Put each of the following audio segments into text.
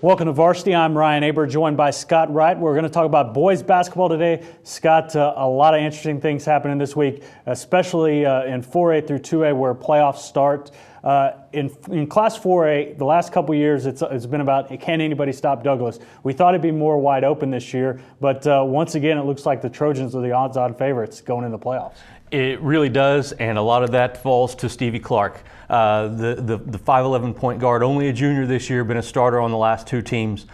Welcome to Varsity. I'm Ryan Aber, joined by Scott Wright. We're going to talk about boys basketball today. Scott, a lot of interesting things happening this week, especially in 4A through 2A where playoffs start. In Class 4A, the last couple years, it's been about can anybody stop Douglas? We thought it'd be more wide open this year, but once again, it looks like the Trojans are the odds-on favorites going into the playoffs. It really does, and a lot of that falls to Stevie Clark. The 5'11" point guard, only a junior this year, been a starter on the last two teams.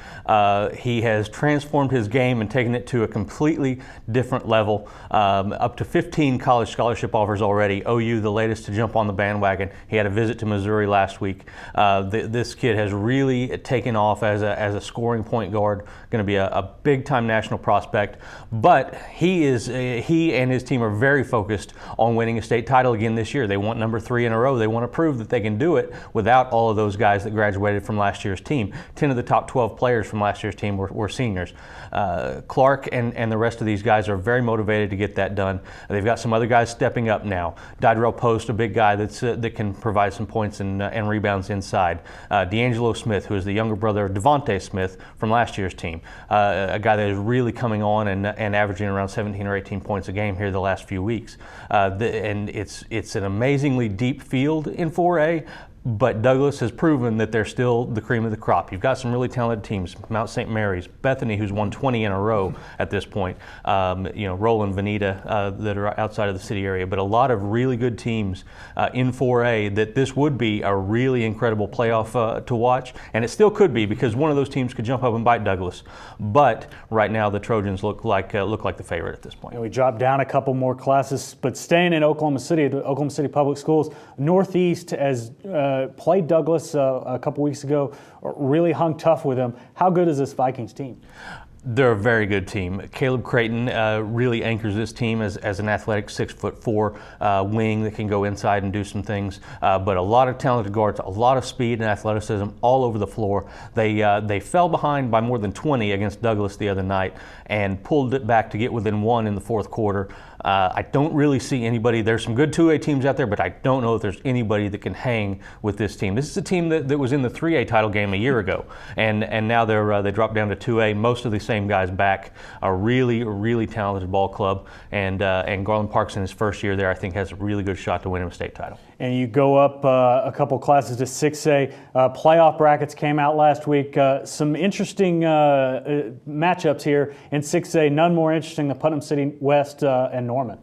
He has transformed his game and taken it to a completely different level. Up to 15 college scholarship offers already. OU, the latest to jump on the bandwagon. He had a visit to Missouri last week. This kid has really taken off as a scoring point guard. Going to be a big-time national prospect. But he and his team are very focused on winning a state title again this year. They want number 3 in a row. They want to prove that they can do it without all of those guys that graduated from last year's team. 10 of the top 12 players from last year's team were seniors. Clark and the rest of these guys are very motivated to get that done. They've got some other guys stepping up now. Didrell Post, a big guy that can provide some points and rebounds inside. D'Angelo Smith, who is the younger brother of Devontae Smith from last year's team. A guy that is really coming on and averaging around 17 or 18 points a game here the last few weeks. And it's an amazingly deep field in 4A, but Douglas has proven that they're still the cream of the crop. You've got some really talented teams, Mount St. Mary's, Bethany, who's won 20 in a row at this point, Roland, Veneta, that are outside of the city area, but a lot of really good teams in 4A that this would be a really incredible playoff to watch, and it still could be because one of those teams could jump up and bite Douglas. But right now the Trojans look like the favorite at this point. And we dropped down a couple more classes, but staying in Oklahoma City, the Oklahoma City Public Schools, Northeast as played Douglas a couple weeks ago, really hung tough with him. How good is this Vikings team? They're a very good team. Caleb Creighton really anchors this team as an athletic 6'4" wing that can go inside and do some things. But a lot of talented guards, a lot of speed and athleticism all over the floor. They fell behind by more than 20 against Douglas the other night and pulled it back to get within 1 in the fourth quarter. I don't really see anybody. There's some good 2A teams out there, but I don't know if there's anybody that can hang with this team. This is a team that was in the 3A title game a year ago, and now they dropped down to 2A. Most of the same guys back. A really talented ball club, and Garland Parks in his first year there, I think, has a really good shot to win him a state title. And you go up a couple classes to 6A. Playoff brackets came out last week. Some interesting matchups here in 6A. None more interesting than Putnam City West and Norman.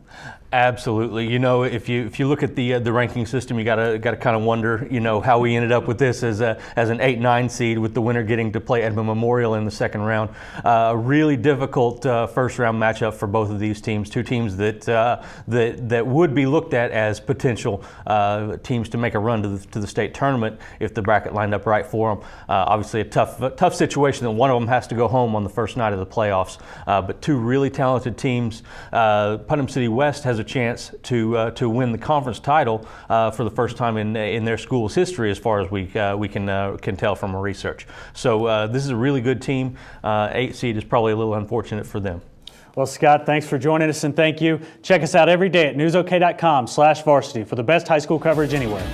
Absolutely. If you look at the ranking system, you gotta kind of wonder, how we ended up with this as an 8-9 seed with the winner getting to play Edmond Memorial in the second round. A really difficult first round matchup for both of these teams. Two teams that would be looked at as potential teams to make a run to the state tournament if the bracket lined up right for them. Obviously, a tough situation that one of them has to go home on the first night of the playoffs. But two really talented teams. Putnam City West has a chance to win the conference title for the first time in their school's history, as far as we can tell from our research. So this is a really good team. 8 seed is probably a little unfortunate for them. Well, Scott, thanks for joining us, and thank you. Check us out every day at newsok.com/varsity for the best high school coverage anywhere.